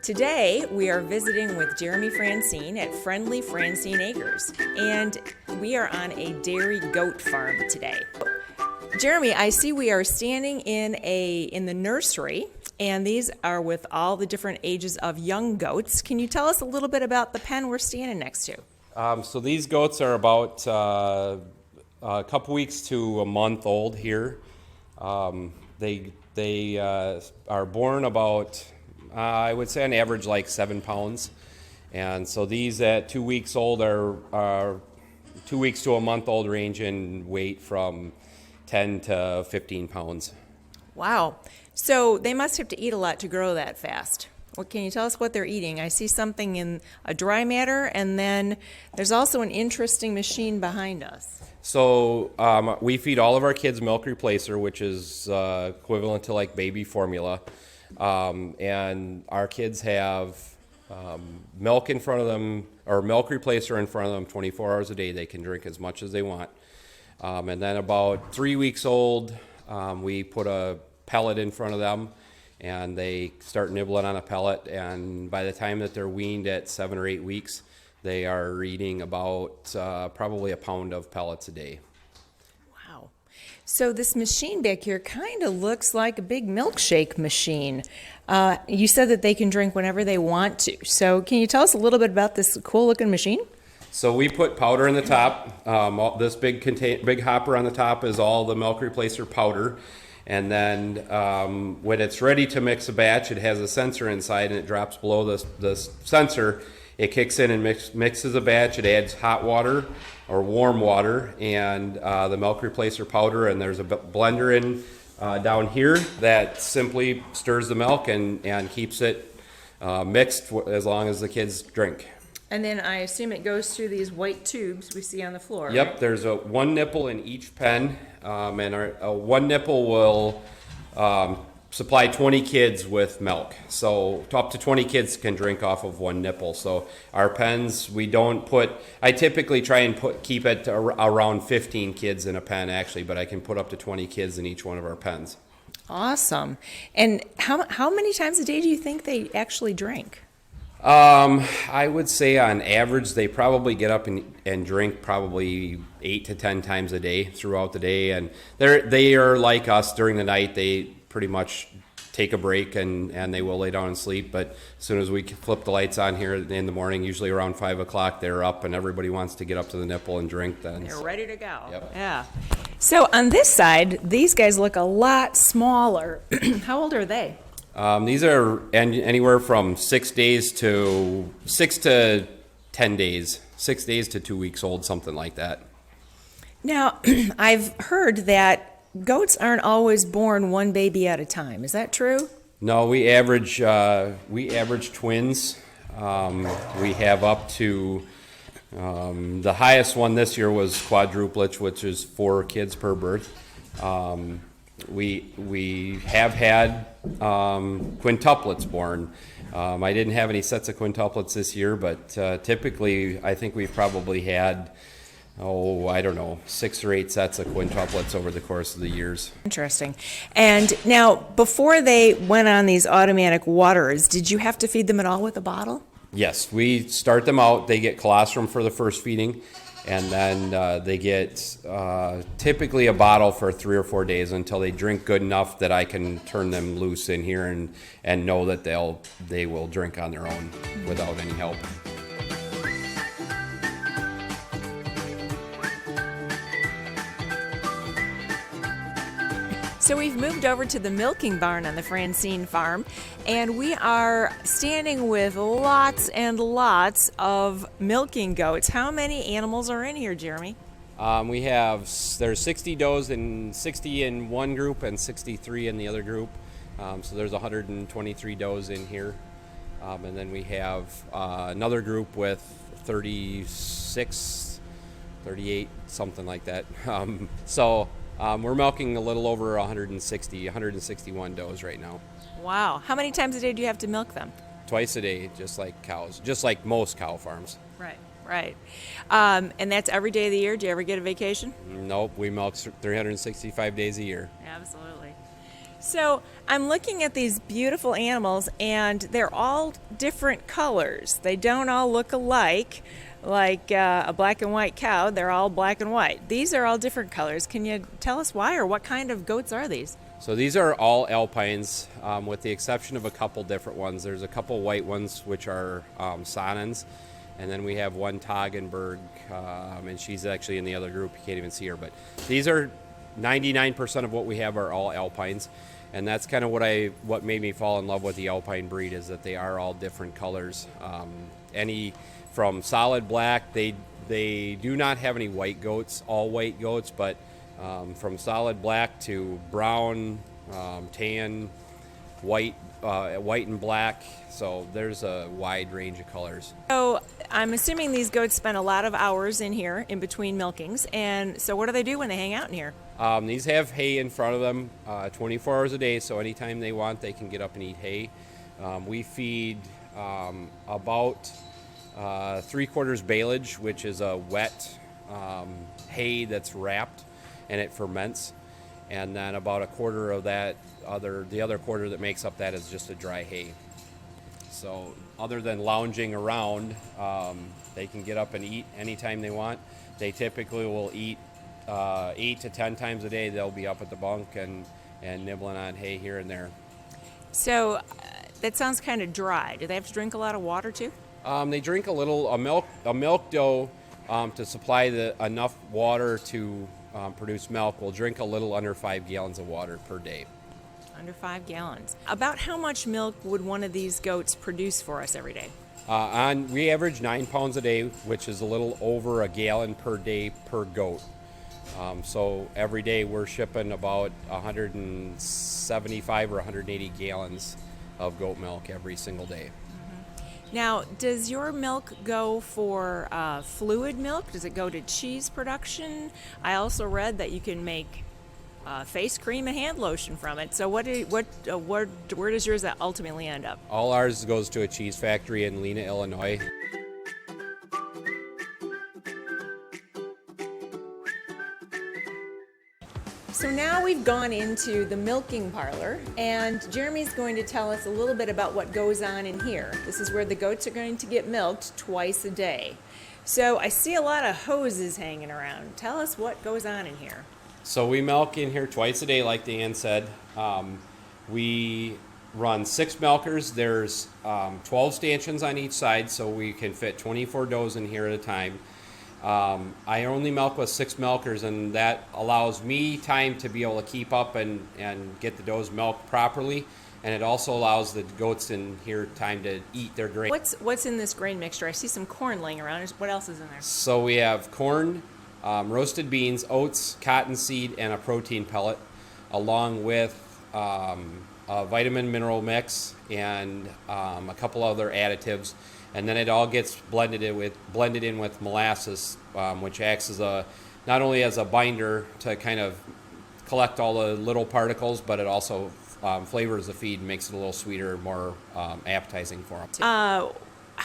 Today, we are visiting with Jeremy Franseen at Friendly Franseen Acres, and we are on a dairy goat farm today. Jeremy, I see we are standing in the nursery, and these are with all the different ages of young goats. Can you tell us a little bit about the pen we're standing next to? So these goats are about a couple weeks to a month old here. They are born about, I would say on average, like 7 pounds. And so these at 2 weeks old are 2 weeks to a month old, range in weight from 10 to 15 pounds. Wow. So they must have to eat a lot to grow that fast. Well, can you tell us what they're eating? I see something in a dry matter, and then there's also an interesting machine behind us. So we feed all of our kids milk replacer, which is equivalent to like baby formula. And our kids have milk in front of them, or milk replacer in front of them 24 hours a day. They can drink as much as they want. And then about 3 weeks old, we put a pellet in front of them, and they start nibbling on a pellet. And by the time that they're weaned at 7 or 8 weeks, they are eating about probably a pound of pellets a day. Wow. So this machine back here kind of looks like a big milkshake machine. You said that they can drink whenever they want to. So can you tell us a little bit about this cool-looking machine? So we put powder in the top. This big hopper on the top is all the milk replacer powder. And then when it's ready to mix a batch, it has a sensor inside, and it drops below this sensor. It kicks in and mixes a batch. It adds hot water or warm water and the milk replacer powder. And there's a blender in down here that simply stirs the milk and keeps it mixed as long as the kids drink. And then I assume it goes through these white tubes we see on the floor. Yep, right? There's one nipple in each pen, and one nipple will supply 20 kids with milk. So up to 20 kids can drink off of one nipple. So our pens, I typically try and keep it around 15 kids in a pen actually, but I can put up to 20 kids in each one of our pens. Awesome. And how many times a day do you think they actually drink? I would say on average they probably get up and drink probably 8 to 10 times a day throughout the day, and they are like us during the night. They pretty much take a break and they will lay down and sleep, but as soon as we flip the lights on here in the morning, usually around 5 o'clock, they're up and everybody wants to get up to the nipple and drink then. They're ready to go. Yep. Yeah. So on this side, these guys look a lot smaller. How old are they? These are anywhere from 6 days to 6 to 10 days, 6 days to 2 weeks old, something like that. Now, I've heard that goats aren't always born one baby at a time. Is that true? No, we average twins. We have up to the highest one this year was quadruplets, which is 4 kids per birth. We have had quintuplets born. I didn't have any sets of quintuplets this year, but typically I think we've probably had, 6 or 8 sets of quintuplets over the course of the years. Interesting. And now, before they went on these automatic waterers, did you have to feed them at all with a bottle? Yes, we start them out. They get colostrum for the first feeding, and then they get typically a bottle for 3 or 4 days until they drink good enough that I can turn them loose in here and know that they will drink on their own without any help. So we've moved over to the milking barn on the Franseen farm, and we are standing with lots and lots of milking goats. How many animals are in here, Jeremy? There's 60 does and 60 in one group and 63 in the other group. So there's 123 does in here. And then we have another group with 36, 38, something like that. We're milking a little over 161 does right now. Wow. How many times a day do you have to milk them? Twice a day, just like cows, just like most cow farms. Right. And that's every day of the year? Do you ever get a vacation? Nope, we milk 365 days a year. Absolutely. So I'm looking at these beautiful animals, and they're all different colors. They don't all look alike, like a black and white cow. They're all black and white. These are all different colors. Can you tell us why, or what kind of goats are these? So these are all Alpines, with the exception of a couple different ones. There's a couple white ones, which are Sonnens, and then we have one Toggenburg, and she's actually in the other group. You can't even see her, but these are 99% of what we have are all Alpines, and that's kind of what made me fall in love with the Alpine breed, is that they are all different colors. Any from solid black, they do not have any white goats, all white goats, but from solid black to brown, tan, white and black. So there's a wide range of colors. So I'm assuming these goats spend a lot of hours in here in between milkings, and so what do they do when they hang out in here? These have hay in front of them 24 hours a day, so anytime they want, they can get up and eat hay. We feed about 3/4 baleage, which is a wet hay that's wrapped and it ferments, and then about a quarter of that the other quarter that makes up that is just a dry hay. So other than lounging around, they can get up and eat anytime they want. They typically will eat 8 to 10 times a day. They'll be up at the bunk and nibbling on hay here and there. So that sounds kind of dry. Do they have to drink a lot of water too? They drink a milk doe to supply enough water to produce milk. Will drink a little under 5 gallons of water per day. Under 5 gallons. About how much milk would one of these goats produce for us every day? We average 9 pounds a day, which is a little over a gallon per day per goat. So every day we're shipping about 175 or 180 gallons of goat milk every single day. Now, does your milk go for fluid milk? Does it go to cheese production? I also read that you can make face cream and hand lotion from it. So where does yours ultimately end up? All ours goes to a cheese factory in Lena, Illinois. So now we've gone into the milking parlor, and Jeremy's going to tell us a little bit about what goes on in here. This is where the goats are going to get milked twice a day. So I see a lot of hoses hanging around. Tell us what goes on in here. So we milk in here twice a day, like Dan said. We run 6 milkers. There's 12 stanchions on each side, so we can fit 24 does in here at a time. I only milk with 6 milkers, and that allows me time to be able to keep up and get the does milked properly, and it also allows the goats in here time to eat their grain. What's in this grain mixture? I see some corn laying around. What else is in there? So we have corn, roasted beans, oats, cottonseed, and a protein pellet, along with a vitamin mineral mix and a couple other additives. And then it all gets blended in with molasses, which acts as not only as a binder to kind of collect all the little particles, but it also flavors the feed and makes it a little sweeter, more appetizing for them. How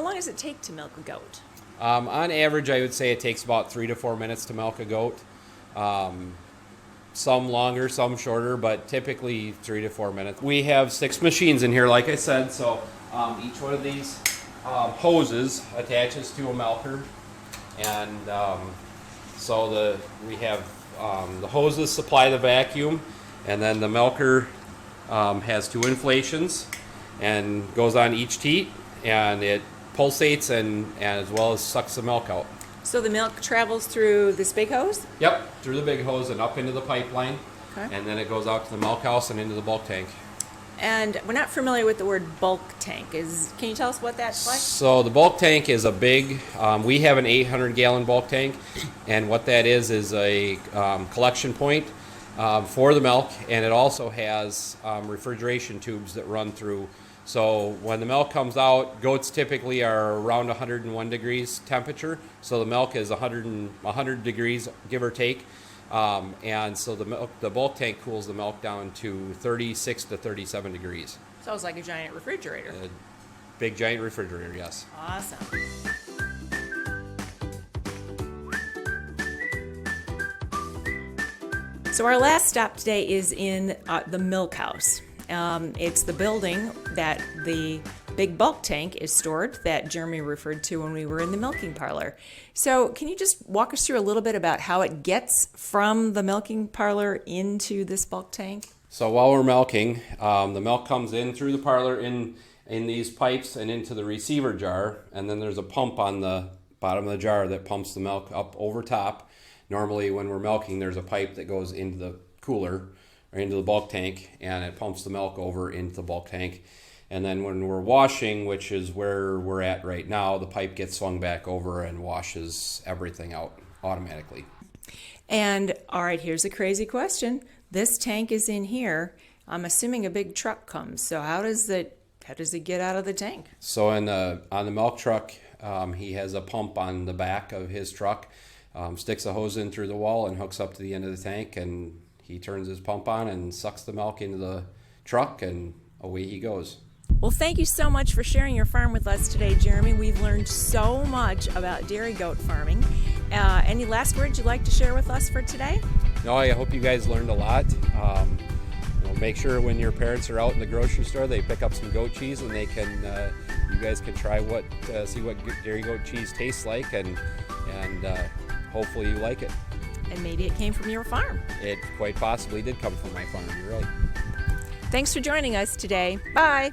long does it take to milk a goat? On average, I would say it takes about 3 to 4 minutes to milk a goat. Some longer, some shorter, but typically 3 to 4 minutes. We have 6 machines in here, like I said, so each one of these hoses attaches to a milker, and we have the hoses supply the vacuum, and then the milker has 2 inflations and goes on each teat, and it pulsates and as well as sucks the milk out. So the milk travels through this big hose? Yep, through the big hose and up into the pipeline, Okay. and then it goes out to the milk house and into the bulk tank. And we're not familiar with the word bulk tank. Can you tell us what that's like? So the bulk tank is a big, we have an 800-gallon bulk tank, and what that is a collection point for the milk, and it also has refrigeration tubes that run through. So when the milk comes out, goats typically are around 101 degrees temperature, so the milk is 100 degrees, give or take. And so the bulk tank cools the milk down to 36 to 37 degrees. Sounds like a giant refrigerator. A big giant refrigerator, yes. Awesome. So our last stop today is in the milk house. It's the building that the big bulk tank is stored that Jeremy referred to when we were in the milking parlor. So can you just walk us through a little bit about how it gets from the milking parlor into this bulk tank? So while we're milking, the milk comes in through the parlor in these pipes and into the receiver jar, and then there's a pump on the bottom of the jar that pumps the milk up over top. Normally when we're milking, there's a pipe that goes into the cooler or into the bulk tank, and it pumps the milk over into the bulk tank. And then when we're washing, which is where we're at right now, the pipe gets swung back over and washes everything out automatically. And all right, here's a crazy question. This tank is in here. I'm assuming a big truck comes. So how does it get out of the tank? So on the milk truck, he has a pump on the back of his truck, sticks a hose in through the wall and hooks up to the end of the tank, and he turns his pump on and sucks the milk into the truck, and away he goes. Well, thank you so much for sharing your farm with us today, Jeremy. We've learned so much about dairy goat farming. Any last words you'd like to share with us for today? No, I hope you guys learned a lot. Make sure when your parents are out in the grocery store, they pick up some goat cheese, and they can. You guys can try see what dairy goat cheese tastes like, and hopefully you like it. And maybe it came from your farm. It quite possibly did come from my farm. You're right. Thanks for joining us today. Bye.